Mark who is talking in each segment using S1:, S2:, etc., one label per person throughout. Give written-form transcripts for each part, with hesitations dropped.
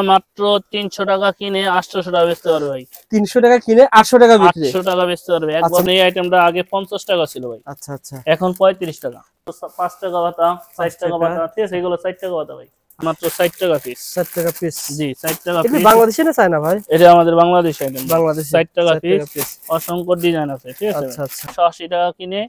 S1: মাত্র 300 টাকা কিনে 800 টাকা বেচতে পারবে ভাই।
S2: 300 টাকা কিনে 800 টাকা বিক্রি।
S1: 800 টাকা বেচতে পারবে। একবার এই আইটেমটা আগে 50 টাকা ছিল ভাই।
S2: আচ্ছা আচ্ছা।
S1: এখন 35 টাকা। 5 টাকা বাটা, 4 টাকা বাটা, ঠিক আছে, এগুলো 4 টাকা বাটা ভাই। মাত্র 60 টাকা পিস।
S2: 60 টাকা পিস।
S1: জি, 60 টাকা পিস।
S2: এটা বাংলাদেশি না চায়না ভাই?
S1: এটা আমাদের বাংলাদেশি আইটেম।
S2: বাংলাদেশি।
S1: 60 টাকা পিস। অসংখ্য ডিজাইন আছে, ঠিক আছে।
S2: আচ্ছা আচ্ছা।
S1: 180 টাকা কিনে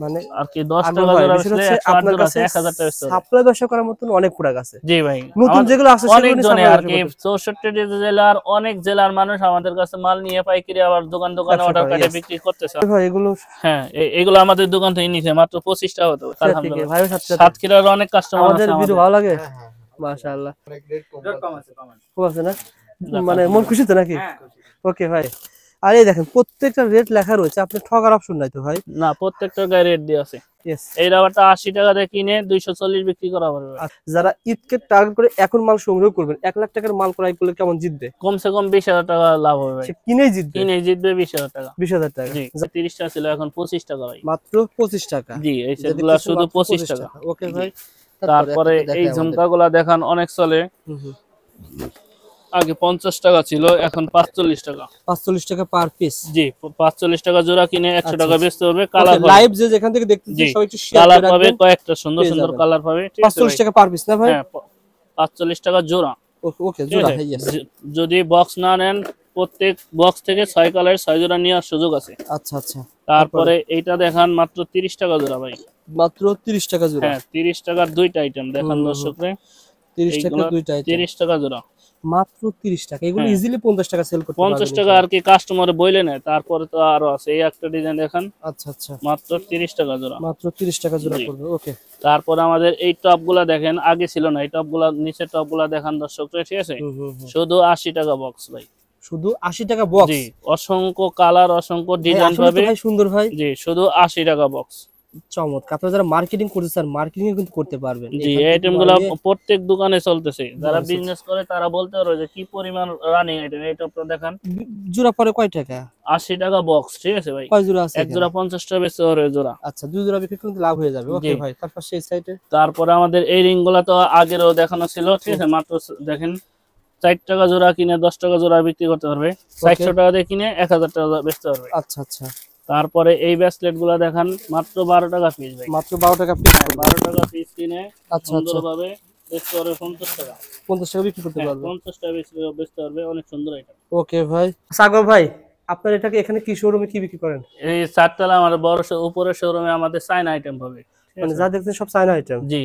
S2: মানে
S1: আর কি 10 টাকা জোড়া বেচলে 108 জোড়া আছে, 1000 টাকা বেচতে হবে।
S2: সাপ্লাই ব্যবসা করার মতন অনেক প্রোডাক্ট আছে।
S1: জি ভাই।
S2: নতুন যেগুলো আছে
S1: অনেক জনে আর কি 64 জেলার অনেক জেলার মানুষ আমাদের কাছে মাল নিয়ে পাইকারি আবার দোকানে অর্ডার করে বিক্রি করতেছে
S2: ভাই। এগুলো
S1: হ্যাঁ, এগুলো আমাদের দোকান থেকে নিছে মাত্র 25 টাকা হতো। আলহামদুলিল্লাহ ভাই, সাতক্ষীরার অনেক কাস্টমার আছে
S2: আমাদের। ভিডিও ভালো লাগে মাশাআল্লাহ। কম আছে না, মানে মন খুশি তো নাকি? ওকে ভাই। আর এই দেখেন প্রত্যেকটা রেট লেখা রয়েছে, আপনি ঠকার অপশন নাই তো ভাই?
S1: না, প্রত্যেকটা গায়ে রেট দেয়া আছে। এই রাবারটা 80 টাকা দিয়ে কিনে 240 বিক্রি করা হবে।
S2: যারা ঈদকে টার্গেট করে এখন মাল সংগ্রহ করবেন, 1 লাখ টাকার মাল ক্রয় করলে কেমন জিতবে?
S1: কমসে কম 20,000 টাকা লাভ হবে ভাই।
S2: সে কিনেই জিতবে।
S1: 20,000 টাকা।
S2: 20,000 টাকা।
S1: জি, 30 টাকা ছিল, এখন 25 টাকা ভাই।
S2: মাত্র 25 টাকা।
S1: জি, এই সেটগুলো শুধু 25 টাকা।
S2: ওকে ভাই।
S1: তারপরে এই ঝুমকাগুলো দেখান, অনেক চলে। আগে 50 টাকা ছিল, এখন 45 টাকা।
S2: 45 টাকা পার পিস।
S1: জি, 45 টাকা জোড়া কিনে 100 টাকা বেচতে হবে। কালার
S2: লাইভ যে যেখান থেকে দেখতেছি সবাই একটু শেয়ার
S1: কালার পাবে, কয়েকটা সুন্দর সুন্দর কালার পাবে।
S2: 45 টাকা পার পিস না ভাই?
S1: হ্যাঁ, 45 টাকা জোড়া।
S2: ওকে, জোড়া।
S1: যদি বক্স না নেন, প্রত্যেক বক্স থেকে 6 কালারের 6 জোড়া নেওয়ার সুযোগ আছে।
S2: আচ্ছা আচ্ছা।
S1: তারপরে এইটা দেখান, মাত্র 30 টাকা জোড়া ভাই।
S2: মাত্র 30 টাকা জোড়া।
S1: হ্যাঁ, 30 টাকার দুইটা আইটেম দেখান দর্শকরে।
S2: 30 টাকা দুইটা আইটেম।
S1: 30 টাকা জোড়া।
S2: মাত্র 30 টাকা। এগুলো ইজিলি 50 টাকা সেল করতে পারবেন।
S1: 50 টাকা আর কি কাস্টমারে বইলে নেয়। তারপরে তো আরো আছে, এই একটা ডিজাইন দেখান।
S2: আচ্ছা আচ্ছা।
S1: মাত্র 30 টাকা জোড়া।
S2: মাত্র 30 টাকা জোড়া পড়বে। ওকে।
S1: তারপর আমাদের এই টপগুলা দেখেন, আগে ছিল না। এই টপগুলা, নিচের টপগুলা দেখান দর্শকরে, ঠিক আছে। শুধু 80 টাকা বক্স ভাই।
S2: শুধু 80 টাকা বক্স।
S1: জি, অসংখ্য কালার, অসংখ্য ডিজাইন পাবে
S2: ভাই। সুন্দর ভাই।
S1: জি, শুধু 80 টাকা বক্স।
S2: চমৎকার। আপনারা যারা মার্কেটিং করতে চান, মার্কেটিং কিন্তু করতে পারবেন।
S1: জি, এই আইটেমগুলো প্রত্যেক দোকানে চলতেছে। যারা বিজনেস করে তারা বলতে পারবে যে কি পরিমাণ রানিং আইটেম। এই টপটা দেখান।
S2: জোড়া পরে কয় টাকা?
S1: 80 টাকা বক্স, ঠিক আছে ভাই।
S2: কয় জোড়া আছে?
S1: এক জোড়া 50 টাকা বেচতে পারবে জোড়া।
S2: আচ্ছা, দুই জোড়া বিক্রি করলে লাভ হয়ে যাবে। ওকে ভাই। তারপর সেই সাইডে
S1: তারপরে আমাদের এই রিংগুলো তো আগেরও দেখানো ছিল, ঠিক আছে। মাত্র দেখেন 4 টাকা জোড়া কিনে 10 টাকা জোড়া বিক্রি করতে পারবে। 400 টাকা দিয়ে কিনে 1000 টাকা বেচতে পারবে।
S2: আচ্ছা আচ্ছা।
S1: তারপরে এই ব্রেসলেট গুলা দেখান, মাত্র 12 টাকা পিস ভাই।
S2: মাত্র 12 টাকা পিস।
S1: 12 টাকা পিস কিনে সুন্দরভাবে বেচতে পারবে 50 টাকা।
S2: 50 টাকা বিক্রি করতে পারবে।
S1: 50 টাকা বেচতে পারবে, অনেক সুন্দর আইটেম।
S2: ওকে ভাই। সাগর ভাই, আপনার এটাকে এখানে কি শোরুমে কি বিক্রি করেন?
S1: এই চারতলা আমাদের বড় উপরের শোরুমে আমাদের চায়না আইটেম পাবে।
S2: মানে যা দেখছেন সব চায়না আইটেম?
S1: জি।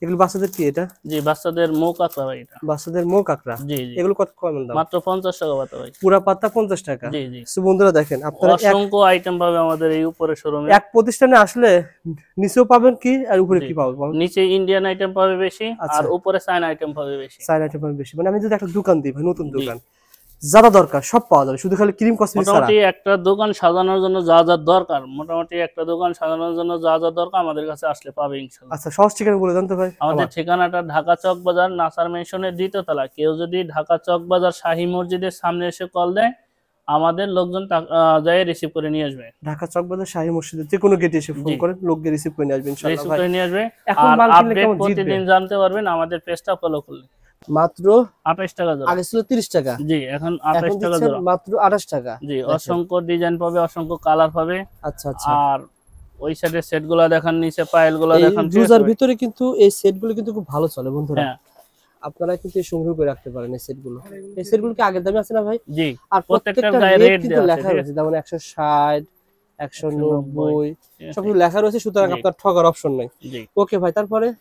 S2: এগুলো বাচ্চাদের কি এটা?
S1: জি, বাচ্চাদের মৌ কাঁকড়া ভাই। এটা
S2: বাচ্চাদের মৌ কাঁকড়া।
S1: জি জি।
S2: এগুলো কত কম দাম?
S1: মাত্র 50 টাকা পাতা ভাই।
S2: পুরা পাতা 50 টাকা।
S1: জি জি।
S2: সো বন্ধুরা দেখেন, আপনারা
S1: অসংখ্য আইটেম পাবে আমাদের এই উপরের শোরুমে।
S2: এক প্রতিষ্ঠানে আসলে নিচেও পাবেন কি আর উপরে কি পাবেন?
S1: নিচে ইন্ডিয়ান আইটেম পাবে বেশি, আর উপরে চায়না আইটেম পাবে বেশি।
S2: চায়না আইটেম পাবে বেশি। মানে আমি যদি একটা দোকান দিই ভাই, নতুন দোকান, যা দরকার সব পাওয়া যাবে, শুধু খালি ক্রিম কসমেটিক্স ছাড়া।
S1: মোটামুটি একটা দোকান সাজানোর জন্য যা যা দরকার, আমাদের কাছে আসলে পাবে ইনশাআল্লাহ।
S2: আচ্ছা, সহজ ঠিকানা বলে দেন তো ভাই।
S1: আমাদের ঠিকানাটা ঢাকা চক বাজার, নাসার মেনশনের 2য় তলা। কেউ যদি ঢাকা চক বাজার শাহী মসজিদের সামনে এসে কল দেয়, আমাদের লোকজন যায় রিসিভ করে নিয়ে আসবে।
S2: ঢাকা চক বাজার শাহী মসজিদের যে কোনো গেটে এসে ফোন করেন, লোক গিয়ে রিসিভ করে নিয়ে আসবে ইনশাআল্লাহ।
S1: রিসিভ করে নিয়ে আসবে।
S2: এখন মাল কিনলে কেমন জিতবে
S1: প্রতিদিন জানতে পারবেন আমাদের পেজটা ফলো করলে।
S2: মাত্র
S1: 28 টাকা জোড়া।
S2: আগে ছিল 30 টাকা।
S1: জি, এখন 28 টাকা জোড়া।
S2: মাত্র 28 টাকা।
S1: জি, অসংখ্য ডিজাইন পাবে, অসংখ্য কালার পাবে।
S2: আচ্ছা আচ্ছা।
S1: আর ওই সাইডের সেটগুলো দেখান, নিচে পায়েলগুলো দেখান।
S2: রোজার ভিতরে কিন্তু এই সেটগুলো কিন্তু খুব ভালো চলে বন্ধুরা। আপনারা কিন্তু সংগ্রহ করে রাখতে পারেন এই সেটগুলো। এই সেটগুলো কি আগের দামে আছে না ভাই?
S1: জি।
S2: আর প্রত্যেকটা রেট কিন্তু লেখা রয়েছে, যেমন 160, 190 সবকিছু লেখা রয়েছে, সুতরাং আপনার ঠকার অপশন নাই। ওকে ভাই।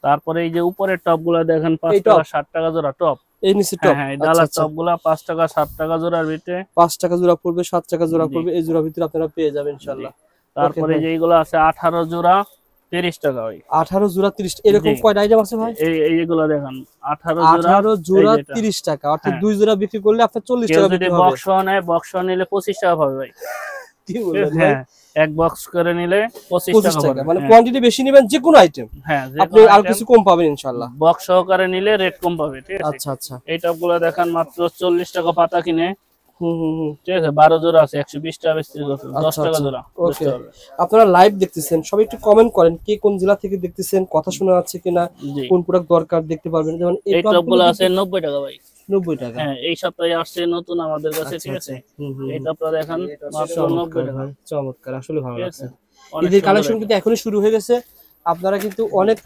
S2: তারপরে
S1: এই যে উপরের টপগুলো দেখেন, 5 টাকা 60 টাকা জোড়া টপ।
S2: এই নিচে টপ।
S1: হ্যাঁ, এই ডালার টপগুলো 5 টাকা 60 টাকা জোড়ার ভিতরে।
S2: 5 টাকা জোড়া পড়বে, 7 টাকা জোড়া পড়বে। এই জোড়ার ভিতরে আপনারা পেয়ে যাবেন ইনশাআল্লাহ।
S1: তারপরে যে এইগুলো আছে 18 জোড়া 30 টাকা ভাই।
S2: 18 জোড়া 30। এরকম কয়টা আইটেম আছে ভাই?
S1: এইগুলো দেখেন, 18
S2: জোড়া 30 টাকা। অর্থাৎ দুই জোড়া বিক্রি করলে আপনার 40 টাকা বিক্রি হবে।
S1: বক্স নেয়, বক্স নিলে 25 টাকা পাবে ভাই।
S2: কি বলেন?
S1: হ্যাঁ, এক বক্স করে নিলে 25 টাকা।
S2: মানে কোয়ান্টিটি বেশি নেবেন যে কোনো আইটেম,
S1: হ্যাঁ,
S2: আপনি আর কিছু কম পাবেন ইনশাআল্লাহ।
S1: বক্স সহকারে নিলে রেট কম পাবে, ঠিক আছে।
S2: আচ্ছা আচ্ছা।
S1: এই টপগুলো দেখেন, মাত্র 40 টাকা পাতা কিনে। ঠিক আছে, 12 জোড়া আছে, 120 টাকা বেচতে হবে, 10 টাকা জোড়া।
S2: ওকে। আপনারা লাইভ দেখতেছেন, সবাই একটু কমেন্ট করেন কে কোন জেলা থেকে দেখতেছেন, কথা শোনা যাচ্ছে কিনা, কোন প্রোডাক্ট দরকার দেখতে পারবেন। যেমন
S1: এই টপগুলো আছে 90 টাকা ভাই।
S2: 90 টাকা।
S1: হ্যাঁ এই সপ্তাহে আসছে নতুন আমাদের কাছে, ঠিক আছে। এটা আপনারা দেখেন মাত্র 90 টাকা।
S2: চমৎকার, আসলে ভালো
S1: ঠিক
S2: লাগছে।
S1: আছে, অনেক
S2: ঈদের
S1: সুন্দর
S2: কালেকশন
S1: item।
S2: কিন্তু এখনই শুরু হয়ে গেছে। আপনারা কিন্তু অনেক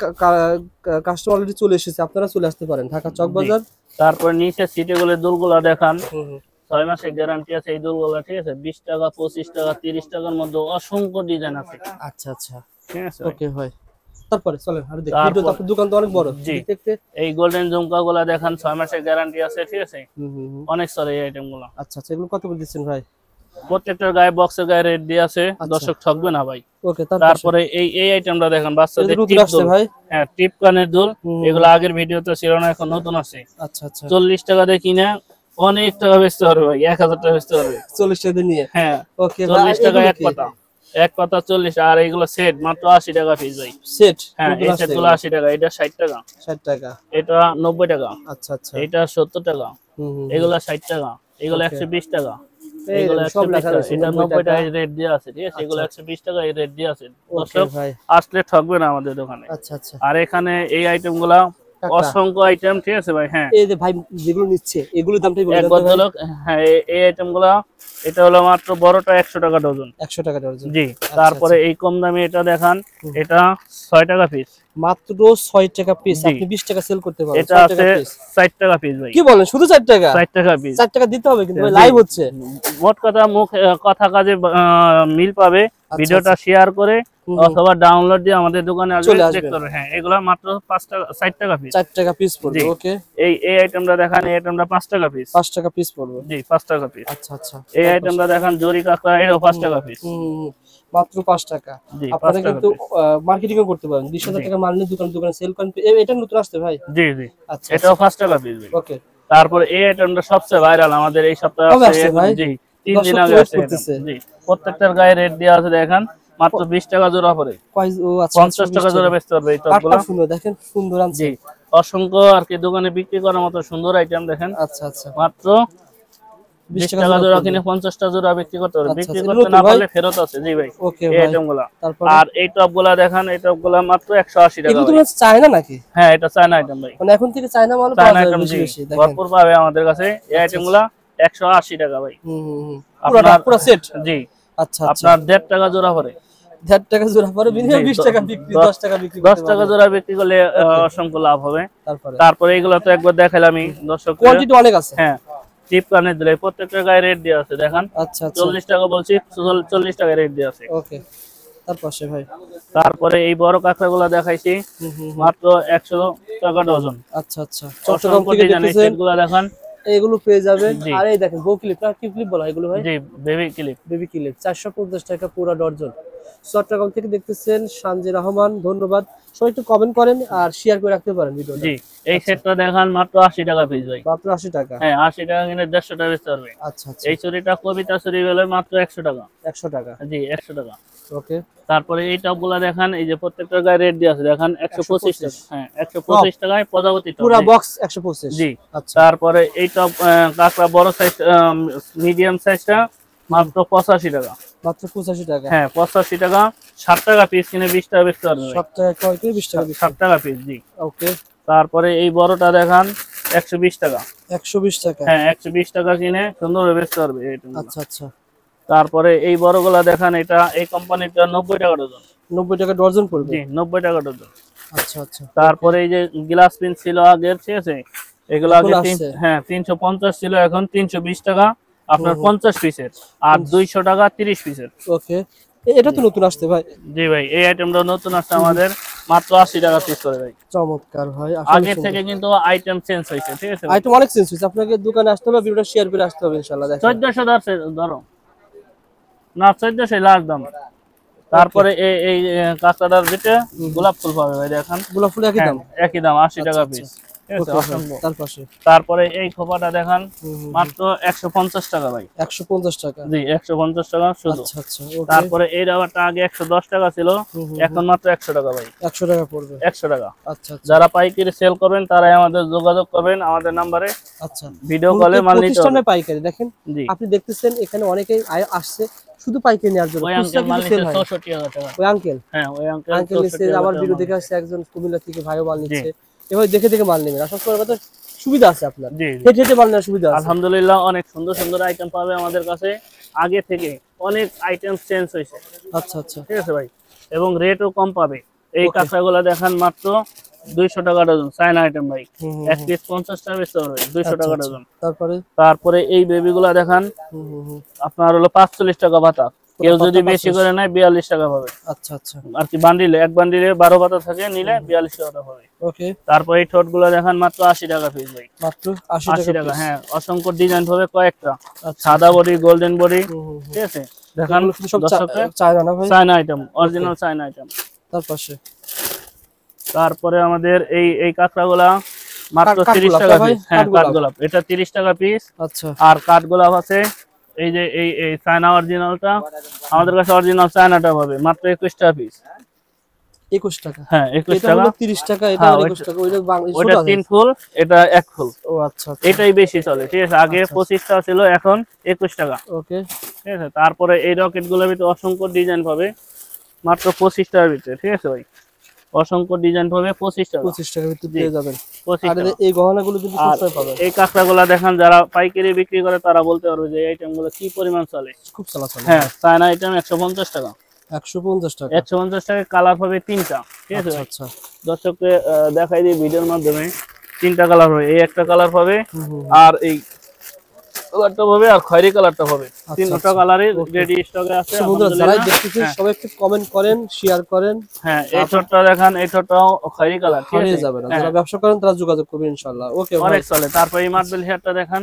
S2: কাস্টমার অলরেডি চলে এসেছে, আপনারা চলে আসতে পারেন ঢাকা চক
S1: জি।
S2: বাজার।
S1: তারপর নিচে সিটিগুলো দুলগুলা দেখান,
S2: হুম হুম।
S1: 6 মাসের গ্যারান্টি আছে এই দুলগুলা, ঠিক আছে। 20 টাকা, 25 টাকা, 30 টাকার মধ্যে অসংখ্য ডিজাইন আছে,
S2: আচ্ছা আচ্ছা,
S1: ঠিক আছে ভাই।
S2: ওকে ভাই। তারপরে চলেন আর দেখি,
S1: তারপর
S2: ভিডিও তো আপনার দোকান তো অনেক বড়
S1: জি,
S2: দেখতে দেখতে।
S1: এই গোল্ডেন ঝুমকা গুলা দেখান, 6 মাসের গ্যারান্টি আছে, ঠিক আছে।
S2: হুম হুম হুম।
S1: অনেক সরে এই আইটেম গুলা।
S2: আচ্ছা আচ্ছা, এগুলো কত করে দিচ্ছেন ভাই?
S1: প্রত্যেকটার গায়ে বক্সের গায়ে রেট দিয়ে আছে,
S2: আচ্ছা।
S1: দর্শক ঠকবে না ভাই।
S2: ওকে,
S1: তারপরে এই আইটেমটা দেখেন, বাচ্চাদের
S2: নতুন
S1: টিপ
S2: আসছে
S1: দুল।
S2: ভাই।
S1: হ্যাঁ টিপ কানের দুল,
S2: হুম।
S1: এগুলো আগের ভিডিওতে ছিল না, এখন নতুন আছে।
S2: আচ্ছা আচ্ছা,
S1: 40 টাকা দিয়ে কিনে অনেক টাকা বেচতে পারবে ভাই, 1000 টাকা বেচতে পারবে।
S2: 40 টাকা নিয়ে।
S1: হ্যাঁ
S2: ওকে ভাই,
S1: 40 টাকা
S2: এগুলো
S1: এক
S2: কি?
S1: পাতা, এক পাতা 40। আর এইগুলো সেট মাত্র 80 টাকা পিস ভাই।
S2: সেট?
S1: হ্যাঁ
S2: নতুন
S1: এই
S2: আসছে
S1: সেটগুলো 80 টাকা, এটা 60 টাকা,
S2: 60 টাকা।
S1: এটা 90 টাকা,
S2: আচ্ছা আচ্ছা।
S1: এটা 70 টাকা,
S2: হুম হুম।
S1: এগুলো 60 টাকা, এগুলো
S2: Okay.
S1: 120 টাকা,
S2: এই
S1: এগুলো
S2: সব
S1: 120
S2: লেখা
S1: টাকা,
S2: রয়েছে,
S1: এটা
S2: 90
S1: 90
S2: টাকা।
S1: টাকা রেট দেওয়া আছে, ঠিক আছে। এগুলো 120 টাকা এই রেট দেওয়া আছে।
S2: ওকে
S1: দর্শক
S2: ভাই।
S1: আসলে ঠকবে না আমাদের দোকানে।
S2: আচ্ছা আচ্ছা।
S1: আর এখানে এই আইটেম গুলা
S2: টাকা।
S1: অসংখ্য আইটেম, ঠিক আছে ভাই। হ্যাঁ
S2: এই যে ভাই যেগুলো নিচ্ছে এগুলোর দামটাই বলে
S1: এক
S2: দেন তো ভাই।
S1: ভদ্রলোক, হ্যাঁ এই আইটেম গুলা, এটা হলো মাত্র বড়টা 100 টাকা ডজন।
S2: 100 টাকা ডজন।
S1: জি। তারপরে এই কম দামি এটা দেখান, এটা 6 টাকা পিস,
S2: মাত্র 6 টাকা পিস।
S1: জি।
S2: আপনি 20 টাকা সেল করতে পারবেন।
S1: এটা
S2: 6
S1: আছে
S2: টাকা পিস।
S1: 60 টাকা পিস ভাই।
S2: কি বলেন, শুধু 4 টাকা?
S1: 60 টাকা পিস।
S2: 4 টাকা দিতে হবে কিন্তু ভাই,
S1: জি।
S2: লাইভ হচ্ছে।
S1: মোট কথা মুখ কথা কাজে মিল পাবে। ভিডিওটা শেয়ার করে
S2: হুম।
S1: অথবা ডাউনলোড দিয়ে আমাদের দোকানে
S2: চলে
S1: আসবে,
S2: আসবেন।
S1: দেখতে পারবে। হ্যাঁ এগুলা মাত্র 5 টাকা, 60 টাকা পিস।
S2: 4 টাকা পিস পড়বে।
S1: জি।
S2: ওকে।
S1: এই আইটেমটা দেখান, এই আইটেমটা 5 টাকা পিস।
S2: 5 টাকা পিস পড়বে।
S1: জি 5 টাকা পিস।
S2: আচ্ছা আচ্ছা।
S1: এই আইটেমটা দেখান, জরি কাঁকড়া, এটাও 5 টাকা পিস।
S2: হুম, মাত্র 5 টাকা।
S1: জি 5
S2: আপনারা
S1: টাকা
S2: কিন্তু
S1: পিস।
S2: মার্কেটিংও করতে পারেন। 20,000
S1: জি।
S2: টাকা মাল নিয়ে দোকানে সেল করেন। এটা নতুন আসছে ভাই?
S1: জি জি,
S2: আচ্ছা।
S1: এটাও 5 টাকা পিস ভাই।
S2: ওকে।
S1: তারপরে এই আইটেমটা সবচেয়ে ভাইরাল আমাদের এই সপ্তাহে
S2: কবে
S1: আছে
S2: আসছে
S1: এখন।
S2: ভাই?
S1: জি 3 দিন
S2: দর্শক
S1: আগে
S2: wait
S1: আসছে
S2: করতেছে।
S1: এটা। জি প্রত্যেকটার গায়ে রেট দেওয়া আছে, দেখেন মাত্র 20 টাকা জোড়া পড়ে।
S2: ও আচ্ছা,
S1: 50 টাকা জোড়া বেচতে পারবে এই টপগুলো।
S2: কাঠটা সুন্দর, দেখেন সুন্দর আনছে।
S1: জি অসংখ্য আর কি দোকানে বিক্রি করার মতো সুন্দর আইটেম, দেখেন
S2: আচ্ছা আচ্ছা।
S1: মাত্র 20 টাকা জোড়া কিনে 50 টা জোড়া বিক্রি করতে পারবে।
S2: আচ্ছা,
S1: বিক্রি
S2: আচ্ছা,
S1: করতে
S2: নতুন
S1: না
S2: ভাই?
S1: পারলে ফেরত আছে। জি ভাই
S2: ওকে
S1: এই
S2: ভাই।
S1: আইটেমগুলো।
S2: তারপর
S1: আর এই টপগুলা দেখেন, এই টপগুলা মাত্র 180 টাকা
S2: এগুলো তো
S1: ভাই।
S2: মানে চায়না নাকি?
S1: হ্যাঁ এটা চায়না আইটেম ভাই,
S2: মানে এখন থেকে চায়না মাল পাওয়া
S1: চায়না
S2: যায়
S1: আইটেম।
S2: বেশি
S1: জি
S2: বেশি, দেখেন।
S1: ভরপুর পাবে আমাদের কাছে এই আইটেমগুলা 180 টাকা ভাই।
S2: হুম হুম হুম।
S1: আপনার
S2: পুরো সেট?
S1: জি
S2: আচ্ছা আচ্ছা।
S1: আপনার 1.5 টাকা জোড়া পড়ে।
S2: 1.5 টাকা জোড়া পরে মিনিমাম
S1: জি,
S2: 20 টাকা বিক্রি, 10 টাকা বিক্রি
S1: 10
S2: করতে
S1: টাকা
S2: পারবেন।
S1: জোড়া বিক্রি করলে অসংখ্য লাভ হবে।
S2: তারপরে
S1: তারপরে এগুলো তো একবার দেখালাম আমি দর্শক।
S2: কোয়ান্টিটি অনেক আছে।
S1: হ্যাঁ টিপ কানের দিলে প্রত্যেকটা গায়ে রেট দেওয়া আছে, দেখেন
S2: আচ্ছা আচ্ছা।
S1: 40 টাকা বলছি, 40 টাকা রেট দেওয়া আছে।
S2: ওকে। তারপর সে ভাই।
S1: তারপরে এই বড় কাঁকড়াগুলো দেখাইছি
S2: হুম হুম।
S1: মাত্র 100 টাকা ডজন।
S2: আচ্ছা আচ্ছা। চট্টগ্রাম থেকে দেখতেছেন,
S1: সেটগুলো দেখান।
S2: এগুলো পেয়ে যাবেন।
S1: জি।
S2: আর এই দেখেন বউ ক্লিপ, না কি ক্লিপ বলা হয় এগুলো ভাই?
S1: জি বেবি ক্লিপ।
S2: বেবি ক্লিপ 450 টাকা পুরো ডজন। চট্টগ্রাম থেকে দেখতেছেন সানজি রহমান, ধন্যবাদ। সবাই একটু কমেন্ট করেন আর শেয়ার করে রাখতে পারেন ভিডিওটা।
S1: জি এই সেটটা দেখান মাত্র 80 টাকা পিস ভাই।
S2: মাত্র 80 টাকা।
S1: হ্যাঁ 80 টাকা কিনে 150 টাকা বেচতে পারবে।
S2: আচ্ছা আচ্ছা।
S1: এই চুরিটা কবিতা চুরি হলে মাত্র 100 টাকা।
S2: 100 টাকা।
S1: জি 100 টাকা।
S2: ওকে।
S1: তারপরে এই টপগুলো দেখান, এই যে প্রত্যেকটা গায়ে রেট দেওয়া আছে, দেখেন 125 টাকা। হ্যাঁ 125 টাকায় প্রজাপতি টপ।
S2: পুরো বক্স 125।
S1: জি।
S2: আচ্ছা।
S1: তারপরে এই টপ কাঁকড়া বড় সাইজ, মিডিয়াম সাইজটা মাত্র 85 টাকা।
S2: মাত্র 85 টাকা।
S1: হ্যাঁ 85 টাকা। 60 টাকা পিস কিনে 20 টাকা বেচতে পারবে।
S2: 7 টাকা কয় করে 20 টাকা
S1: 60 টাকা পিস। জি।
S2: ওকে।
S1: তারপরে এই বড়টা দেখান 120 টাকা।
S2: 120 টাকা।
S1: হ্যাঁ 120 টাকা কিনে সুন্দরভাবে বেচতে পারবে এই আইটেমগুলো।
S2: আচ্ছা আচ্ছা।
S1: তারপরে এই বড়গুলা দেখান, এটা এই কোম্পানিটা 90 টাকা ডজন।
S2: 90 টাকা ডজন পড়বে।
S1: জি 90 টাকা ডজন।
S2: আচ্ছা আচ্ছা।
S1: তারপরে এই যে গ্লাস পিন ছিল আগের, ঠিক আছে, এগুলো আগে
S2: এখন আসছে।
S1: হ্যাঁ 350 ছিল, এখন 320 টাকা আপনার 50 পিসের, আর 200 টাকা 30 পিসের।
S2: ওকে। এটা তো নতুন আসছে ভাই।
S1: জি ভাই এই আইটেমটা নতুন আসছে আমাদের, মাত্র 80 টাকা পিস করে ভাই।
S2: চমৎকার ভাই।
S1: আগে থেকে কিন্তু আইটেম চেঞ্জ হয়েছে, ঠিক আছে।
S2: আইটেম অনেক চেঞ্জ হয়েছে। আপনাকে দোকানে আসতে হবে, ভিডিওটা শেয়ার করে আসতে হবে ইনশাআল্লাহ। দেখেন
S1: 1400 ধরো না, 1400 লাস্ট দাম। তারপরে এই কাঁকড়াটার ভিতরে গোলাপ ফুল পাবে ভাই, দেখেন
S2: গোলাপ ফুল একই দাম।
S1: একই দাম 80 টাকা
S2: আচ্ছা,
S1: পিস, ঠিক আছে। অসংখ্য।
S2: তার পাশে
S1: তারপরে এই খোপাটা দেখান মাত্র 150 টাকা ভাই।
S2: 150 টাকা।
S1: জি 150 টাকা শুধু।
S2: আচ্ছা আচ্ছা। ওকে।
S1: তারপরে এই রাবারটা আগে 110 টাকা ছিল, এখন মাত্র 100 টাকা ভাই।
S2: 100 টাকা পড়বে।
S1: 100 টাকা।
S2: আচ্ছা আচ্ছা।
S1: যারা পাইকারি সেল করবেন তারাই আমাদের যোগাযোগ করবেন আমাদের নম্বরে,
S2: আচ্ছা।
S1: ভিডিও কলে মাল নিতে হবে।
S2: প্রতিষ্ঠানে পাইকারি দেখেন।
S1: জি
S2: আপনি দেখতেছেন এখানে অনেকেই আসছে শুধু পাইকারি নেওয়ার জন্য।
S1: ওই
S2: খুচরা
S1: আঙ্কেল মাল
S2: কিন্তু সেল
S1: নিচ্ছে
S2: হয়।
S1: 64000 টাকা।
S2: ওই আঙ্কেল।
S1: হ্যাঁ ওই আঙ্কেল
S2: নিচ্ছে, আমার ভিডিও দেখে আসছে একজন কুমিল্লা থেকে ভাইও মাল নিচ্ছে। এভাবে দেখে মাল নেবেন। আশা করি সুবিধা আছে আপনার,
S1: জি
S2: হেঁটে হেঁটে মাল নেওয়ার সুবিধা আছে।
S1: আলহামদুলিল্লাহ অনেক সুন্দর সুন্দর আইটেম পাবে আমাদের কাছে, আগে থেকে অনেক আইটেম চেঞ্জ হয়েছে।
S2: আচ্ছা আচ্ছা,
S1: ঠিক আছে ভাই, এবং রেটও কম পাবে। এই
S2: Okay.
S1: কাঁকড়াগুলো দেখান মাত্র 200 টাকা ডজন, চায়না আইটেম ভাই।
S2: হুম, হুম,
S1: এক পিস 50 টাকা বেচতে পারবে, 200
S2: আচ্ছা
S1: টাকা
S2: আচ্ছা।
S1: ডজন।
S2: তারপরে
S1: তারপরে এই বেবিগুলা দেখান
S2: হুম হুম হুম,
S1: আপনার হলো 45 টাকা পাতা, কেউ
S2: পাতা
S1: যদি বেশি
S2: 45
S1: করে নেয় 42 টাকা পাবে
S2: আচ্ছা আচ্ছা,
S1: আর কি। বান্ডিলে এক বান্ডিলে 12 পাতা থাকে, নিলে 42 টাকা পাবে।
S2: ওকে।
S1: তারপর এই ঠোঁট গুলো দেখান মাত্র 80 টাকা পিস ভাই,
S2: মাত্র 80
S1: 80
S2: টাকা
S1: টাকা।
S2: piece।
S1: হ্যাঁ, অসংখ্য ডিজাইন হবে কয়েকটা,
S2: আচ্ছা,
S1: সাদা বডি, গোল্ডেন বডি।
S2: হুম হুম হুম।
S1: ঠিক আছে, দেখান
S2: এগুলো কিন্তু সব
S1: দর্শককে।
S2: চায়না না ভাই?
S1: China item, original China item.
S2: তার পাশে
S1: তারপরে আমাদের এই কাঁকড়াগুলা মাত্র 30
S2: কাঠগোলাপ
S1: টাকা
S2: ভাই?
S1: পিস। হ্যাঁ,
S2: কাঠগোলাপ।
S1: কাঠগোলাপ, এটা 30 টাকা পিস।
S2: আচ্ছা,
S1: আর কাঠগোলাপ আছে এই যে এই চায়না অরিজিনালটা, আমাদের কাছে অরিজিনাল চায়নাটা পাবে মাত্র 21 টাকা পিস।
S2: 21 টাকা।
S1: হ্যাঁ, 21
S2: এটা
S1: টাকা।
S2: হলো 30 টাকা, এটা
S1: হ্যাঁ,
S2: 21 টাকা। ওইটা
S1: ওইটা 3 ফুল, এটা 1 ফুল।
S2: ও আচ্ছা আচ্ছা,
S1: এটাই বেশি চলে। ঠিক আছে, আগে 25 টাকা ছিল, এখন 21 টাকা।
S2: ওকে।
S1: ঠিক আছে, তারপরে এই রকেট গুলোর ভিতরে অসংখ্য ডিজাইন পাবে মাত্র 25 টাকার ভিতরে। ঠিক আছে ভাই, অসংখ্য ডিজাইন পাবে 25 টাকা।
S2: 25 টাকার ভিতরে পেয়ে যাবেন।
S1: 25
S2: আর
S1: টাকা।
S2: এই গহনাগুলো কিন্তু
S1: আর
S2: সস্তায় পাবেন।
S1: এই কাঁকড়াগুলা দেখেন, যারা পাইকারি বিক্রি করে তারা বলতে পারবে যে এই আইটেম গুলো কি পরিমাণ চলে।
S2: খুব চলাচল।
S1: হ্যাঁ, চায়না আইটেম 150 টাকা।
S2: 150 টাকা।
S1: 150 টাকায় কালার পাবে 3টা। ঠিক আছে
S2: আচ্ছা
S1: ভাই,
S2: আচ্ছা,
S1: দর্শককে দেখাই দিই ভিডিওর মাধ্যমে। 3টা কালার হবে, এই একটা কালার পাবে,
S2: হুম হুম,
S1: আর এই কালারটা পাবে, আর খয়েরি কালারটা পাবে।
S2: আচ্ছা,
S1: 3টা
S2: আচ্ছা।
S1: কালারই
S2: Okay.
S1: রেডি স্টকে আছে
S2: আচ্ছা বন্ধুরা, যারা
S1: আলহামদুলিল্লাহ।
S2: দেখতেছেন
S1: হ্যাঁ।
S2: সবাই একটু কমেন্ট করেন, শেয়ার করেন,
S1: হ্যাঁ, এই ঠোঁটটা দেখান, এই ঠোঁটটাও খয়েরি কালার। ঠিক
S2: হারিয়ে
S1: আছে,
S2: যাবে না।
S1: হ্যাঁ,
S2: যারা ব্যবসা করেন তারা যোগাযোগ করবেন ইনশাআল্লাহ। ওকে ভাই,
S1: অনেক চলে। তারপর এই মার্বেল হেয়ারটা দেখান,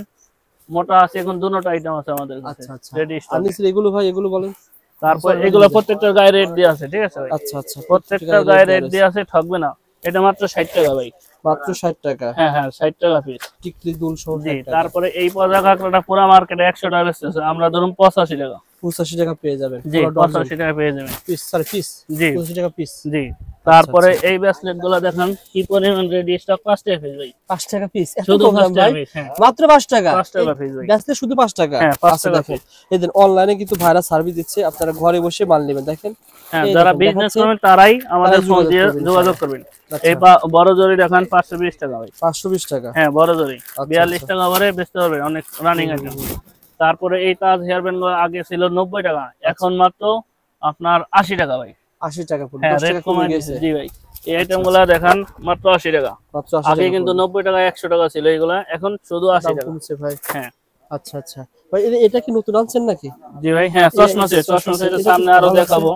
S1: মোটা আছে, এখন দুটো আইটেম আছে আমাদের কাছে
S2: আচ্ছা আচ্ছা।
S1: রেডি
S2: আর
S1: স্টক।
S2: নিচে এগুলো ভাই, এগুলো বলেন।
S1: তারপর এগুলো প্রত্যেকটার গায়ে রেট দেওয়া আছে। ঠিক আছে ভাই,
S2: আচ্ছা আচ্ছা,
S1: প্রত্যেকটার গায়ে রেট দেওয়া আছে, ঠকবে না। এটা মাত্র 60 টাকা ভাই।
S2: মাত্র 60 টাকা।
S1: হ্যাঁ হ্যাঁ, 60 টাকা পিস।
S2: টিকলি দুল সহ
S1: জি,
S2: 60 টাকা।
S1: তারপরে এই পজা কাঁকড়াটা পুরো মার্কেটে 100 টাকা বেচতেছে, আমরা ধরুন 85 টাকা।
S2: 85 টাকা পেয়ে যাবেন।
S1: জি,
S2: পুরো ডজন
S1: 85 টাকা পেয়ে যাবেন।
S2: Piece, sorry piece.
S1: জি
S2: 85 টাকা পিস।
S1: জি। তারপরে এই ব্রেসলেট গুলো দেখেন কি পরিমাণ রেডি স্টক, 5 টাকা পিস ভাই।
S2: 5 টাকা পিস। এত
S1: শুধু
S2: কম
S1: 5
S2: দাম
S1: টাকা
S2: ভাই?
S1: পিস। হ্যাঁ,
S2: মাত্র 5 টাকা।
S1: 5 টাকা পিস ভাই।
S2: গাছতে শুধু 5 টাকা।
S1: হ্যাঁ, 5
S2: আচ্ছা
S1: টাকা
S2: দেখেন,
S1: পিস।
S2: এই দিন অনলাইনে কিন্তু ভাইরা সার্ভিস দিচ্ছে, আপনারা ঘরে বসে মাল নেবেন। দেখেন,
S1: হ্যাঁ,
S2: এই
S1: যারা
S2: দেখেন,
S1: বিজনেস
S2: দেখাচ্ছে,
S1: করবেন তারাই আমাদের
S2: তারাই
S1: ফোন
S2: যোগাযোগ
S1: দিয়ে
S2: করবেন,
S1: যোগাযোগ করবেন।
S2: আচ্ছা।
S1: এই বড় জরি দেখেন 520 টাকা ভাই।
S2: 520 টাকা।
S1: হ্যাঁ, বড় জরি
S2: আচ্ছা,
S1: 42
S2: আচ্ছা।
S1: টাকা করে বেচতে হবে, অনেক রানিং আইটেম। তারপরে এই তাজ হেয়ার ব্যান্ড আগে ছিল 90 টাকা, এখন মাত্র আপনার 80 টাকা ভাই।
S2: 80 টাকা পুরো।
S1: হ্যাঁ,
S2: 10
S1: রেট
S2: টাকা
S1: কমে
S2: কমে
S1: দিয়েছে।
S2: গেছে।
S1: জি ভাই, এই আইটেম গুলা দেখান মাত্র 80 টাকা।
S2: মাত্র 80
S1: আগে
S2: টাকা
S1: কিন্তু
S2: পড়বে।
S1: 90 টাকা 100 টাকা ছিল এগুলা, এখন শুধু 80
S2: দাম
S1: টাকা।
S2: কমছে ভাই।
S1: হ্যাঁ
S2: আচ্ছা আচ্ছা ভাই, এটা কি নতুন আনছেন নাকি?
S1: জি ভাই, হ্যাঁ, চশমা সেট,
S2: চশমা
S1: চশমা
S2: set,
S1: সেটের
S2: এটা
S1: সামনে
S2: কি
S1: আরো
S2: ভালো
S1: দেখাবো।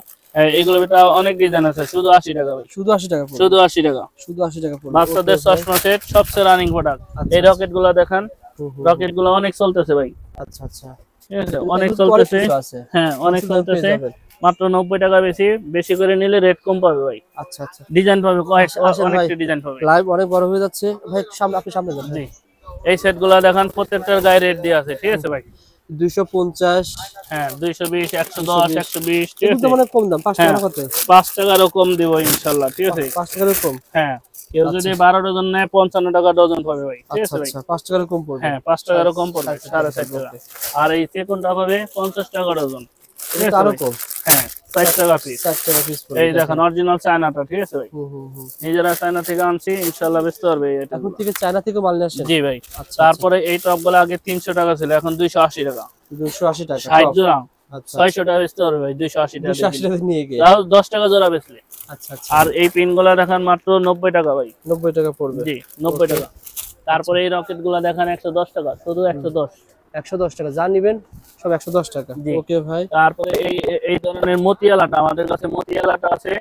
S1: এগুলো ভিতরে অনেক ডিজাইন আছে, শুধু 80 টাকা ভাই।
S2: শুধু 80 টাকা পড়বে।
S1: শুধু 80 টাকা।
S2: শুধু 80 টাকা পড়বে।
S1: বাচ্চাদের
S2: Okay, ভাই।
S1: চশমা সেট সবচেয়ে রানিং প্রোডাক্ট।
S2: আচ্ছা,
S1: এই রকেট গুলা দেখান,
S2: হুম, হুম,
S1: রকেট গুলো অনেক চলতেছে ভাই।
S2: আচ্ছা আচ্ছা।
S1: ঠিক আছে,
S2: এগুলো
S1: অনেক
S2: তো অনেক
S1: চলতেছে।
S2: কিছু আছে।
S1: হ্যাঁ, অনেক
S2: কিছু দামে পেয়ে
S1: চলতেছে,
S2: যাবেন।
S1: মাত্র 90 টাকা। বেশি বেশি করে নিলে রেট কম পাবে ভাই।
S2: আচ্ছা আচ্ছা।
S1: ডিজাইন পাবে
S2: আসেন ভাই,
S1: অনেকটা ডিজাইন পাবে।
S2: লাইভ অনেক বড় হয়ে যাচ্ছে ভাই, সামনে আপনি সামনে যান।
S1: জি, এই সেট গুলা দেখান, প্রত্যেকটার গায়ে রেট দেওয়া আছে। ঠিক আছে ভাই,
S2: 250।
S1: হ্যাঁ, 220, 110, 120। ঠিক
S2: এগুলো
S1: আছে,
S2: তো মানে কম দাম, 5 টাকা
S1: হ্যাঁ,
S2: না কত?
S1: 5 টাকারও কম দিব ইনশাল্লাহ। ঠিক আছে,
S2: 5 টাকারও কম।
S1: হ্যাঁ, কেউ যদি 12 ডজন নেয় 55 টাকা ডজন পাবে ভাই। ঠিক
S2: আচ্ছা
S1: আছে ভাই,
S2: আচ্ছা, 5 টাকারও কম পড়বে।
S1: হ্যাঁ, 5 টাকারও কম পড়বে,
S2: 60
S1: 60.5 টাকা। আর এই সেকন্ডটা পাবে 50 টাকা ডজন। ঠিক
S2: এটা
S1: আছে
S2: আরো
S1: ভাই,
S2: কম।
S1: হ্যাঁ, 60 টাকা পিস।
S2: 60 টাকা পিস পড়বে।
S1: এই দেখেন অরিজিনাল চায়নাটা। ঠিক আছে ভাই,
S2: হুম হুম হুম।
S1: নিজেরা চায়না থেকে আনছি, ইনশাআল্লাহ বেচতে পারবে এটা।
S2: এখন থেকে চায়না থেকে মাল নিয়ে আসেন?
S1: জি ভাই।
S2: আচ্ছা,
S1: তারপরে এই টপগুলো আগে 300 টাকা ছিল, এখন 280 টাকা।
S2: 280 টাকা।
S1: 60 জোড়া
S2: আচ্ছা,
S1: 600 টাকা বেচতে পারবে ভাই, 280 টাকা।
S2: 280 টাকা নিয়ে গিয়ে।
S1: তাও 10 টাকা জোড়া বেচলে।
S2: আচ্ছা আচ্ছা,
S1: আর এই পিন গুলা দেখেন মাত্র 90 টাকা ভাই।
S2: 90 টাকা পড়বে।
S1: জি, 90 টাকা। তারপরে এই রকেট গুলা দেখেন 110 টাকা, শুধু 110।
S2: 110 টাকা যা নিবেন সব 110 টাকা।
S1: জি।
S2: ওকে ভাই।
S1: তারপরে এই ধরনের মতিয়ালাটা, আমাদের কাছে মতিয়ালাটা আছে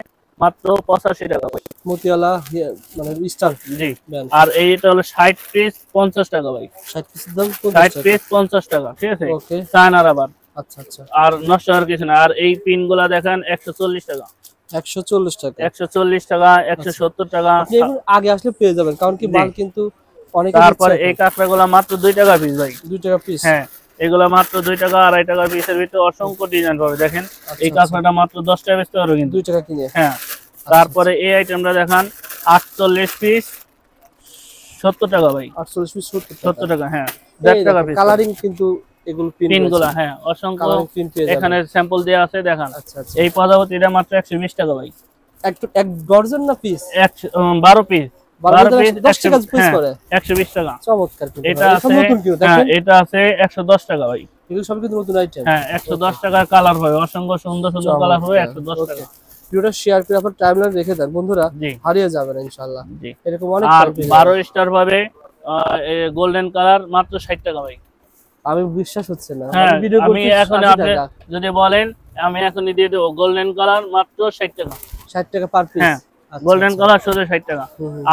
S1: মাত্র 85 টাকা ভাই।
S2: মতিয়ালা মানে স্টার
S1: জি।
S2: ব্যান্ড।
S1: আর এইটা হলো 60 পিস 50 টাকা ভাই।
S2: 60 পিসের দাম 50
S1: 60
S2: টাকা।
S1: পিস 50 টাকা। ঠিক আছে,
S2: ওকে।
S1: চায়নার আবার।
S2: আচ্ছা আচ্ছা,
S1: আর নষ্ট হওয়ার কিছু না। আর এই পিন গুলা দেখেন 140 টাকা,
S2: 140 টাকা।
S1: 140 টাকা, 170 টাকা।
S2: আপনি এগুলো আগে আসলে পেয়ে যাবেন, কারণ কি মাল কিন্তু অনেক।
S1: তারপরে এই কাঁকড়াগুলা মাত্র 2 টাকা পিস ভাই।
S2: 2 টাকা পিস।
S1: হ্যাঁ, এগুলা মাত্র 2 টাকা, 2.5 টাকা পিসের ভিতরে অসংখ্য ডিজাইন পাবে। দেখেন এই
S2: আচ্ছা,
S1: কাঁকড়াটা মাত্র 10 টাকা বেচতে পারবে কিন্তু।
S2: 2 টাকা কিনে।
S1: হ্যাঁ, তারপরে এই আইটেমটা দেখান 48 পিস 70 টাকা ভাই।
S2: 48 পিস 70
S1: 70
S2: টাকা।
S1: টাকা। হ্যাঁ, 1.5 টাকা পিস।
S2: কালারিং কিন্তু এগুলো
S1: পিন গুলা, হ্যাঁ, অসংখ্য
S2: কালারিং পিন পেয়ে যাবেন।
S1: এখানে স্যাম্পল দেওয়া আছে দেখান।
S2: আচ্ছা আচ্ছা,
S1: এই প্রজাপতিটা মাত্র 120 টাকা ভাই।
S2: এক ডজন না পিস?
S1: 12 পিস।
S2: 12 পিস 10 টাকা পিস করে
S1: 120 টাকা।
S2: চমৎকার।
S1: এটা আছে এটা আছে 110 টাকা ভাই।
S2: এগুলো সব কিন্তু নতুন আইটেম।
S1: হ্যাঁ 110 টাকার কালার হবে, অসংখ্য সুন্দর সুন্দর কালার হবে 110 টাকা।
S2: ভিডিওটা শেয়ার করে আপনার টাইমলাইন রেখে দেন বন্ধুরা, হারিয়ে যাবেন ইনশাআল্লাহ। এরকম অনেক
S1: আর 12 স্টার পাবে গোল্ডেন কালার মাত্র 60 টাকা ভাই।
S2: আমি বিশ্বাস হচ্ছে না,
S1: আমি এখন আপনি যদি বলেন আমি এখনই দিয়ে দেব গোল্ডেন কালার মাত্র 60 টাকা।
S2: 60 টাকা পার পিস।
S1: হ্যাঁ গোল্ডেন কালার শুধু 60 টাকা।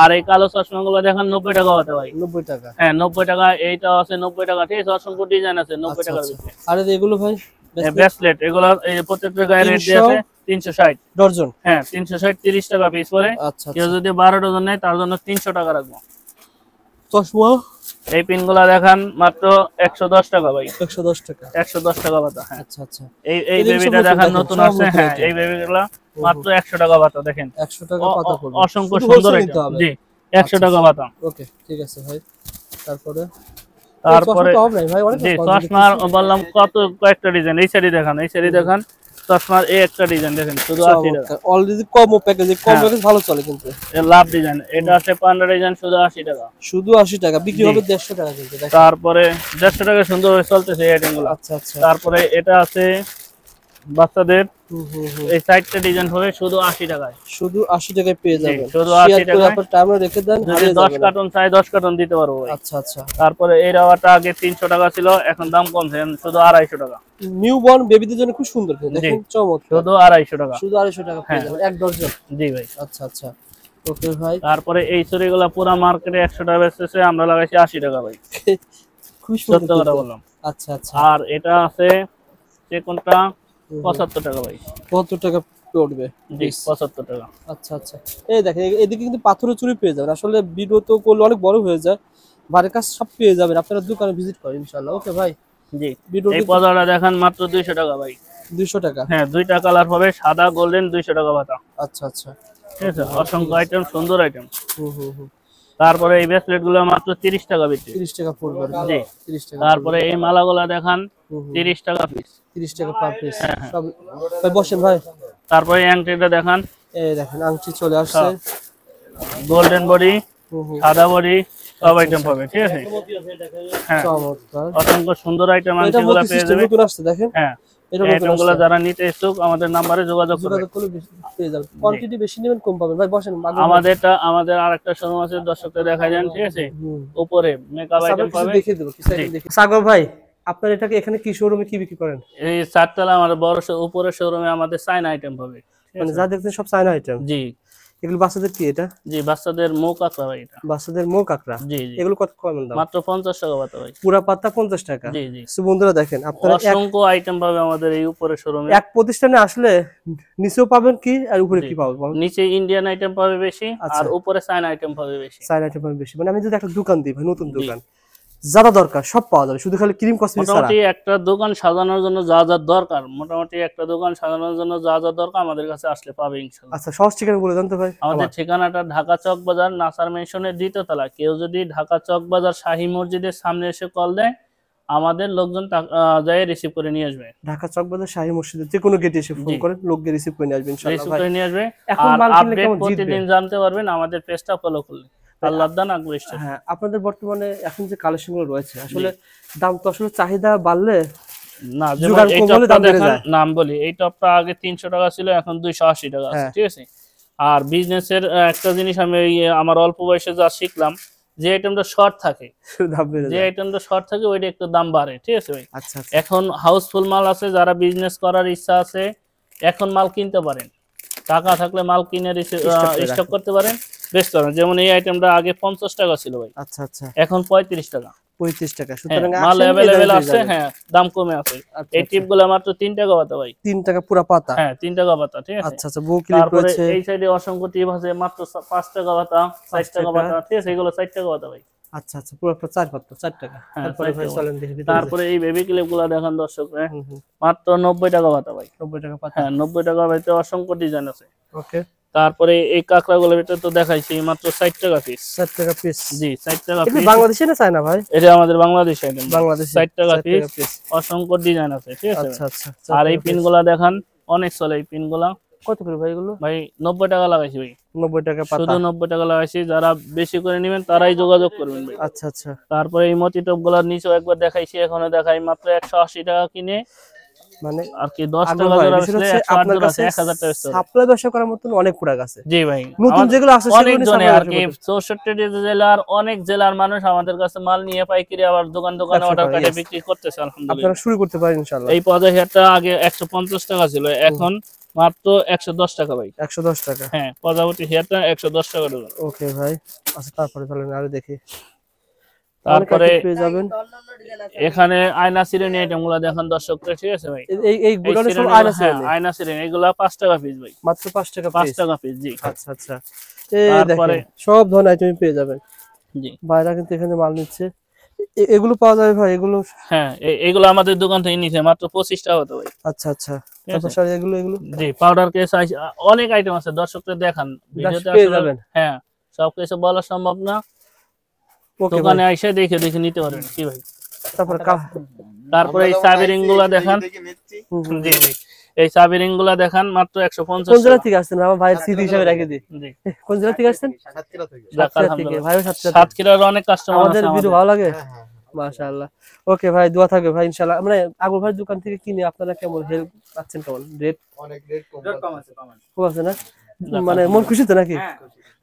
S1: আর এই কালো চশমাগুলো দেখেন 90 টাকা হতে ভাই।
S2: 90 টাকা।
S1: হ্যাঁ 90 টাকা। এইটা আছে 90 টাকা, ঠিক আছে। অসংখ্য ডিজাইন আছে 90 টাকার ভিতরে।
S2: আর এগুলো ভাই
S1: ব্রেসলেট, এগুলো এই প্রত্যেকটা গায়ে রেট দিয়ে আছে 360
S2: ডজন।
S1: হ্যাঁ 360 30 টাকা পিস পড়ে। কেউ যদি 12 ডজন নেয় তার জন্য 300 টাকা রাখবো।
S2: চশমা
S1: এই পিনগুলা দেখান মাত্র 110 টাকা ভাই।
S2: 110 টাকা।
S1: 110 টাকা বাতা। হ্যাঁ
S2: আচ্ছা আচ্ছা।
S1: এই বেবিটা দেখান নতুন আছে। হ্যাঁ এই বেবিগুলা মাত্র 100 টাকা বাতা। দেখেন
S2: 100 টাকা পাতা পড়বে।
S1: অসংখ্য সুন্দর এটা। জি 100 টাকা বাতা।
S2: ওকে ঠিক আছে ভাই। তারপরে
S1: জি চশমার বললাম কয়েকটা ডিজাইন। এই সাইডে দেখান, এই সাইডে দেখান চশমার এই একটা ডিজাইন দেখেন শুধু 80 টাকা।
S2: অলরেডি কম প্যাকেজ ভালো চলে কিন্তু।
S1: এর লাভ ডিজাইন এটা আছে 15 ডিজাইন শুধু 80 টাকা।
S2: শুধু 80 টাকা বিক্রি হবে 150 টাকা কিন্তু।
S1: তারপরে 150 টাকা সুন্দর হয়ে চলতেছে এই আইটেমগুলো।
S2: আচ্ছা আচ্ছা।
S1: তারপরে এটা আছে বাচ্চাদের এই সাইডটা ডিজাইন হবে শুধু 80 টাকায়।
S2: শুধু 80 টাকায় পেয়ে যাবেন।
S1: শুধু 80 টাকায়।
S2: আপনার টাইমে রেখে দেন,
S1: যদি 10 কার্টন চাই 10 কার্টন দিতে পারবো ভাই।
S2: আচ্ছা আচ্ছা।
S1: তারপরে এই রাওয়াটা আগে 300 টাকা ছিল, এখন দাম কমছে শুধু 250 টাকা।
S2: নিউবর্ন বেবিদের জন্য খুব সুন্দর দেখেন, চমৎকার।
S1: শুধু 250 টাকা।
S2: শুধু 250 টাকা পেয়ে যাবেন এক ডজন।
S1: জি ভাই।
S2: আচ্ছা আচ্ছা। ওকে ভাই।
S1: তারপরে এই চুড়িগুলো পুরো মার্কেটে 100 টাকা বেচতেছে, আমরা লাগাইছি 80 টাকা ভাই।
S2: খুব সুন্দর
S1: কথা বললাম।
S2: আচ্ছা আচ্ছা।
S1: আর এটা আছে কোনটা 75 টাকা ভাই।
S2: কত টাকা পড়বে?
S1: জি 75 টাকা।
S2: আচ্ছা আচ্ছা। এই দেখেন এদিকে কিন্তু পাথরের চুড়ি পেয়ে যাবেন। আসলে ভিডিও তো করলে অনেক বড় হয়ে যায়, বাড়ির কাছে সব পেয়ে যাবেন। আপনারা দোকানে ভিজিট করেন ইনশাআল্লাহ। ওকে ভাই।
S1: জি এই পজাটা দেখেন মাত্র 200 টাকা ভাই।
S2: 200 টাকা।
S1: হ্যাঁ দুইটা কালার হবে, সাদা গোল্ডেন, 200 টাকা বাতা।
S2: আচ্ছা আচ্ছা।
S1: ঠিক আছে অসংখ্য আইটেম, সুন্দর আইটেম। তারপরে এই ব্রেসলেট গুলো মাত্র 30 টাকা বিক্রি।
S2: 30 টাকা পড়বে।
S1: জি
S2: 30 টাকা।
S1: তারপরে এই মালাগুলা দেখান 30 টাকা পিস।
S2: 30 টাকা পার পিস। সব ভাই বসেন ভাই।
S1: তারপরে এই আংটিটা দেখান।
S2: এই দেখেন আংটি চলে আসছে।
S1: গোল্ডেন বডি, সাদা বডি সব আইটেম পাবে, ঠিক আছে। হ্যাঁ
S2: চমৎকার।
S1: অসংখ্য সুন্দর আইটেম আংটিগুলো পেয়ে যাবেন।
S2: নতুন আসছে দেখেন।
S1: হ্যাঁ আইটেমগুলো যারা নিতে ইচ্ছুক আমাদের নম্বরে যোগাযোগ করলে
S2: পেয়ে যাবেন। কোয়ান্টিটি বেশি নেবেন কম পাবেন ভাই। বসেন।
S1: আমাদের আরেকটা শোরুম আছে, দর্শকদের দেখা যান, ঠিক আছে। উপরে মেকআপ আইটেম পাবে,
S2: দেখিয়ে দেব। সাগর ভাই আপনার এটাকে এখানে কি শোরুমে কি বিক্রি করেন?
S1: এই চারতলা আমাদের বড় উপরের শোরুমে আমাদের চায়না আইটেম পাবে,
S2: মানে যা দেখছেন সব চায়না আইটেম।
S1: জি
S2: এগুলো বাচ্চাদের কি এটা?
S1: জি বাচ্চাদের মুখ কাঁকড়া ভাই। এটা
S2: বাচ্চাদের মুখ কাঁকড়া।
S1: জি জি।
S2: এগুলো কত কম দাম?
S1: মাত্র 50 টাকা পাতা ভাই।
S2: পুরা পাতা 50 টাকা।
S1: জি জি।
S2: সো বন্ধুরা দেখেন আপনারা
S1: অসংখ্য আইটেম পাবে আমাদের এই উপরের শোরুমে।
S2: এক প্রতিষ্ঠানে আসলে নিচেও পাবেন কি আর উপরে কি পাবেন?
S1: নিচে ইন্ডিয়ান আইটেম পাবে বেশি, আর উপরে চায়না আইটেম পাবে বেশি।
S2: চায়না আইটেম পাবে বেশি। মানে আমি যদি একটা দোকান দিই ভাই, নতুন দোকান, যা দরকার সব পাওয়া যাবে, শুধু খালি ক্রিম কসমেটিক্স ছাড়া।
S1: মোটামুটি একটা দোকান সাজানোর জন্য যা যা দরকার, মোটামুটি একটা দোকান সাজানোর জন্য যা যা দরকার আমাদের কাছে আসলে পাবে ইনশাআল্লাহ।
S2: আচ্ছা সহজ ঠিকানা বলে দেন তো ভাই।
S1: আমাদের ঠিকানাটা ঢাকা চক বাজার, নাসার মেনশনের 2য় তলা। কেউ যদি ঢাকা চক বাজার শাহী মসজিদের সামনে এসে কল দেয়, আমাদের লোকজন যায় রিসিভ করে নিয়ে আসবে।
S2: ঢাকা চক বাজার শাহী মসজিদের যে কোনো গেটে এসে ফোন করেন, লোক গিয়ে রিসিভ করে নিয়ে আসবে ইনশাআল্লাহ।
S1: রিসিভ করে নিয়ে আসবে।
S2: এখন
S1: আর
S2: মাল কিনলে
S1: আপডেট
S2: কেমন
S1: প্রতিদিন জানতে পারবেন আমাদের পেজটা ফলো করলে। আল্লাহ দান আকবর স্টোর।
S2: হ্যাঁ আপনাদের বর্তমানে এখন যে কালেকশনগুলো রয়েছে আসলে দাম তো আসলে চাহিদা বাড়লে
S1: না, যেমন এই টপটা দেখেন, নাম বলি, এই টপটা আগে 300 টাকা ছিল, এখন 280 টাকা আছে, ঠিক আছে। আর বিজনেসের একটা জিনিস আমি আমার অল্প বয়সে যা শিখলাম, যে আইটেমটা শর্ট থাকে, যে আইটেমটা শর্ট থাকে ওইটা একটু দাম বাড়ে, ঠিক আছে ভাই।
S2: আচ্ছা
S1: এখন হাউসফুল মাল আছে, যারা বিজনেস করার ইচ্ছা আছে এখন মাল কিনতে পারেন, টাকা থাকলে মাল কিনে স্টক করতে পারেন, বেশ করেন। যেমন এই আইটেমটা আগে 50 টাকা ছিল ভাই।
S2: আচ্ছা আচ্ছা।
S1: এখন 35 টাকা।
S2: 35 টাকা। সুতরাং
S1: মাল अवेलेबल আছে। হ্যাঁ দাম কমে আছে। এই টিপগুলো মাত্র 3 টাকা পাতা ভাই।
S2: 3 টাকা পুরো পাতা।
S1: হ্যাঁ 3 টাকা পাতা, ঠিক আছে।
S2: আচ্ছা আচ্ছা। বউ ক্লিপ রয়েছে।
S1: এই সাইডে অসংখ্য টিপ আছে, মাত্র 5 টাকা পাতা, 4 টাকা পাতা, ঠিক আছে। এগুলো 4 টাকা পাতা ভাই।
S2: আচ্ছা আচ্ছা। পুরো 4 পাতা 4 টাকা। তারপরে ভাই চলেন দেখি।
S1: তারপরে এই বেবি ক্লিপগুলো দেখেন দর্শকরা, মাত্র 90 টাকা পাতা ভাই।
S2: 90 টাকা পাতা।
S1: হ্যাঁ 90 টাকা পাইতে অসংখ্য ডিজাইন আছে।
S2: ওকে।
S1: তারপরে এই কাঁকড়াগুলোর ভিতরে তো দেখাইছি, মাত্র 60 টাকা পিস।
S2: 60 টাকা পিস।
S1: জি 60 টাকা পিস।
S2: এটা বাংলাদেশি না চায়না ভাই? এটা
S1: আমাদের বাংলাদেশি আইটেম।
S2: বাংলাদেশি।
S1: 60 টাকা পিস। অসংখ্য ডিজাইন আছে, ঠিক আছে।
S2: আচ্ছা আচ্ছা।
S1: আর এই পিনগুলা দেখান, অনেক চলে এই পিনগুলা।
S2: কত করে ভাই এগুলো?
S1: ভাই 90 টাকা লাগাইছি ভাই।
S2: 90 টাকা পাতা,
S1: শুধু 90 টাকা লাগাইছি। যারা বেশি করে নেবেন তারাই যোগাযোগ করবেন ভাই।
S2: আচ্ছা আচ্ছা।
S1: তারপরে এই মতি টপ গুলার নিচেও একবার দেখাইছি, এখনো দেখাই, মাত্র 180 টাকা কিনে,
S2: মানে
S1: আর কি 10 টাকা জোড়া বেচলে 108 জোড়া আছে, 1000 টাকা বেচতে হবে।
S2: সাপ্লাই ব্যবসা করার মতন অনেক প্রোডাক্ট আছে।
S1: জি ভাই,
S2: নতুন যেগুলো আছে
S1: অনেক জনে আর কি 64 জেলার অনেক জেলার মানুষ আমাদের কাছে মাল নিয়ে পাইকারি আবার দোকানে অর্ডার করে বিক্রি করতেছে আলহামদুলিল্লাহ।
S2: আপনারা শুরু করতে পারেন ইনশাআল্লাহ।
S1: এই পজা হেয়ারটা আগে 150 টাকা ছিল, এখন মাত্র 110 টাকা ভাই।
S2: 110 টাকা?
S1: হ্যাঁ, প্রজাপতি হেয়ারটা 110 টাকা দেবেন।
S2: ওকে ভাই। আচ্ছা, তারপরে চলেন আরো দেখি।
S1: তারপরে
S2: পেয়ে যাবেন
S1: এখানে আয়না সিরেনি আইটেমগুলো দেখেন দর্শকরা, ঠিক আছে ভাই?
S2: এই গুলো সব আয়না সিরেনি?
S1: আয়না সিরেনি এগুলা 5 টাকা পিস ভাই,
S2: মাত্র 5 টাকা পিস?
S1: 5 টাকা পিস, জি।
S2: আচ্ছা আচ্ছা। এই দেখেন সব ধরনের আইটেম পেয়ে যাবেন।
S1: জি,
S2: বাইরে কিন্তু এখানে মাল নিচ্ছে। এগুলো পাওয়া যাবে ভাই? এগুলো
S1: হ্যাঁ, এগুলো আমাদের দোকান থেকে নিছে মাত্র 25 টাকা তো ভাই।
S2: আচ্ছা আচ্ছা। তারপর স্যার এগুলো
S1: জি, পাউডার কেস অনেক আইটেম আছে, দর্শকদের দেখান ভিডিওতে
S2: পেয়ে যাবেন।
S1: হ্যাঁ, সব কিছু বলা সম্ভব না, দোকানে এসে দেখে নিতে পারবেন কি ভাই। তারপরে এই সাবিরিং গুলা দেখান। জি জি, এই সাবিরিং গুলা দেখান মাত্র 150
S2: কোন জেলা থেকে আসছেন? আমার ভাইয়ের স্মৃতি হিসেবে রেখে দিই। জি, কোন জেলা থেকে আসছেন? সাতক্ষীরা থেকে। ভাইও
S1: সাতক্ষীরার অনেক কাস্টমার আছে,
S2: আমাদের ভিডিও ভালো লাগে। মাশাআল্লাহ। ওকে ভাই, দোয়া থাকবে ভাই ইনশাআল্লাহ। মানে আগুর ভাই দোকান থেকে কিনে আপনারা কেমন হেল্প পাচ্ছেন? কেমন রেট? অনেক রেট কম আছে। কম আছে না? মানে মন খুশি তো নাকি?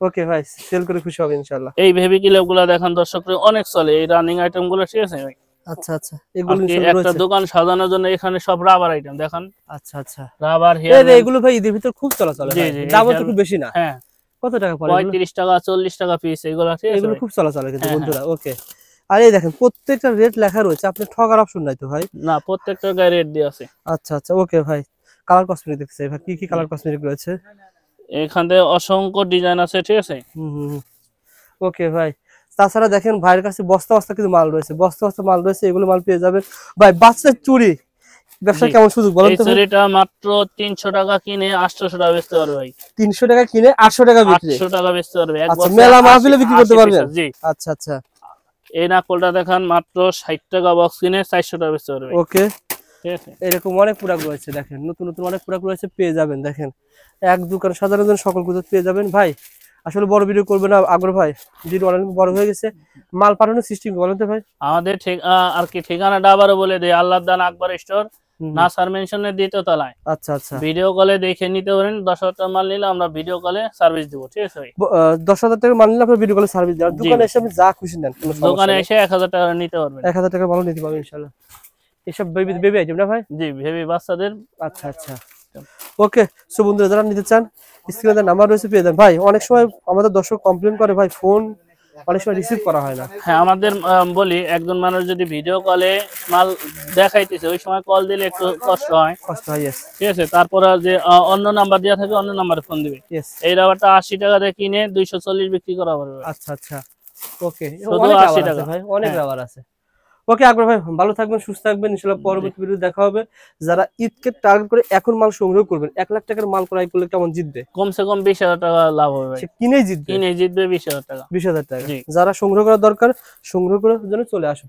S2: ওকে ভাই, সেল করে খুশি হবে ইনশাআল্লাহ।
S1: এই বেবি কিলগুলা দেখেন দর্শকরা, অনেক চলে এই রানিং আইটেম গুলো, ঠিক আছে ভাই?
S2: আচ্ছা আচ্ছা। এগুলো
S1: একটা দোকান সাজানোর জন্য এখানে সব রাবার আইটেম দেখেন।
S2: আচ্ছা আচ্ছা।
S1: রাবার হেয়ার
S2: এগুলো ভাই ঈদের ভিতর খুব চলাচল হয়। দাম তো খুব বেশি না।
S1: হ্যাঁ।
S2: কত টাকা পড়ে?
S1: 35 টাকা 40 টাকা পিস এগুলো, ঠিক আছে?
S2: এগুলো খুব চলাচল কিন্তু বন্ধুরা। ওকে। আর এই দেখেন প্রত্যেকটা রেট লেখা রয়েছে, আপনি ঠকার অপশন নাই তো ভাই?
S1: না, প্রত্যেকটা গায়ে রেট দেয়া আছে।
S2: আচ্ছা আচ্ছা। ওকে ভাই, কালার কসমেটিক দেখতে চাই ভাই, কি কালার কসমেটিক রয়েছে?
S1: এখানে অসংখ্য ডিজাইন আছে, ঠিক আছে?
S2: ওকে ভাই। তাছাড়া দেখেন ভাইয়ের কাছে বস্তা বস্তা কিছু মাল রয়েছে, বস্তা বস্তা মাল রয়েছে, এগুলো মাল পেয়ে যাবেন ভাই। বাচ্চার চুড়ি ব্যবসা কেমন সুযোগ বলেন তো?
S1: চুড়িটা মাত্র 300 টাকা কিনে 800 টাকা বেচতে পারবে ভাই।
S2: 300 টাকা কিনে 800 টাকা বিক্রি?
S1: 800 টাকা বেচতে পারবে।
S2: আচ্ছা, মেলা মাহফিলে বিক্রি করতে পারবেন?
S1: জি।
S2: আচ্ছা আচ্ছা।
S1: এই নাকলটা দেখান, মাত্র 60 টাকা বক্স কিনে 400 টাকা বেচতে পারবে।
S2: ওকে,
S1: ঠিক আছে?
S2: এরকম অনেক প্রোডাক্ট রয়েছে দেখেন, নতুন নতুন অনেক প্রোডাক্ট রয়েছে, পেয়ে যাবেন। দেখেন এক দোকান সাধারণ সকল কিছু পেয়ে যাবেন ভাই। আসলে বড় ভিডিও করবে না আগ্রহ ভাই, ভিডিও অনেক বড় হয়ে গেছে। মাল পাঠানোর সিস্টেম বলেন তো ভাই?
S1: আমাদের আর কি ঠিকানাটা আবারও বলে দেই, আল্লাহর দান আকবর স্টোর, নাসার মেনশনের দ্বিতীয় তলায়।
S2: আচ্ছা আচ্ছা।
S1: ভিডিও কলে দেখে নিতে পারেন। 10,000 টাকা মাল নিলে আমরা ভিডিও কলে সার্ভিস দেব, ঠিক আছে ভাই?
S2: 10,000 টাকা মাল নিলে আপনি ভিডিও কলে সার্ভিস দেন। দোকানে এসে আপনি যা খুশি নেন,
S1: দোকানে এসে 1000 টাকা নিতে পারবেন।
S2: 1000 টাকা মাল নিতে পারবেন ইনশাআল্লাহ। এসব বেবি আইটেম না ভাই?
S1: জি, বেবি বাচ্চাদের।
S2: আচ্ছা আচ্ছা। ওকে, সো বন্ধুরা যারা নিতে চান স্ক্রিনে নাম্বার রয়েছে, পেয়ে যান ভাই। অনেক সময় আমাদের দর্শক কমপ্লেইন করে ভাই, ফোন অনেক সময় রিসিভ করা হয় না।
S1: হ্যাঁ, আমাদের বলি একজন মানুষ যদি ভিডিও কলে মাল দেখাইতেছে, ওই সময় কল দিলে একটু কষ্ট হয়। ঠিক আছে? তারপর যে অন্য নাম্বার দেওয়া থাকে, অন্য নাম্বারে ফোন দিবে। এই রাবারটা 80 টাকা দিয়ে কিনে 240 বিক্রি করা হবে।
S2: আচ্ছা আচ্ছা। ওকে,
S1: শুধু 80 টাকা
S2: ভাই, অনেক রাবার আছে। ওকে আকবর ভাই, ভালো থাকবেন, সুস্থ থাকবেন ইনশাআল্লাহ। পরবর্তী ভিডিওতে দেখা হবে। যারা ঈদকে টার্গেট করে এখন মাল সংগ্রহ করবেন, 1 লাখ টাকার মাল ক্রয় করলে কেমন জিতবে?
S1: কমসে কম 20,000 টাকা লাভ হবে।
S2: সে কিনেই জিতবে
S1: 20,000 টাকা।
S2: 20,000 টাকা। যারা সংগ্রহ করা দরকার, সংগ্রহ করার জন্য চলে আসুন।